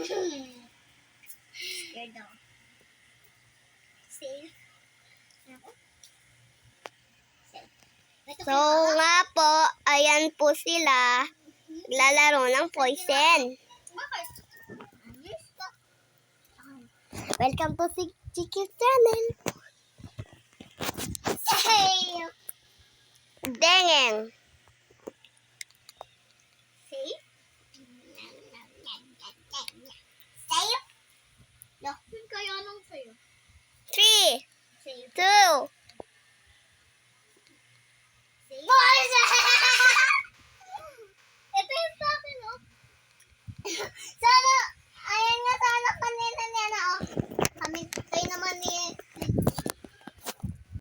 Scared ako. Safe. So nga po, ayan po sila. Lalaro ng poison. Bakit? Welcome to GQ channel. Safe. Dengeng. Safe? Safe? Yaksin kaya nung sayo. 3, Safe. 2, Safe? Boys! Ito yung sa akin, oh. Sa